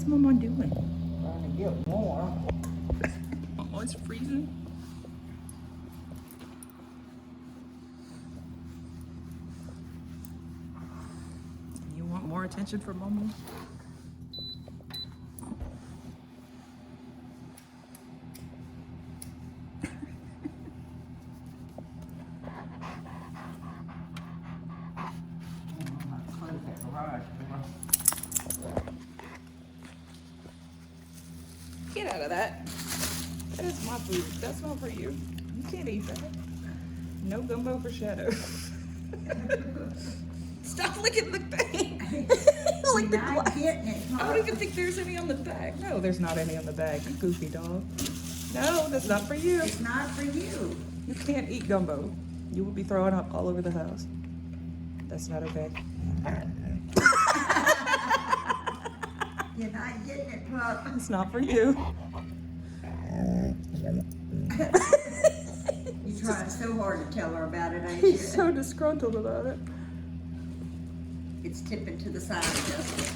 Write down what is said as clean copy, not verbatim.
What's Mama doing? Trying to get warm. Oh, it's freezing. You want more attention from Mama? Close that garage door. Get out of that. That is my food. That's not for you. You can't eat that. No gumbo for Shadow. Stop licking the thing. Lick the Not glass. getting it, I don't even think there's any on the bag. No, there's not any on the bag. You goofy dog. No, that's not for you. It's not for you. You can't eat gumbo. You will be throwing up all over the house. That's not okay. You're not getting it, pup. It's not for you. You're trying so hard to tell her about it, ain't you? He's so disgruntled about it. It's tipping to the side, Justin.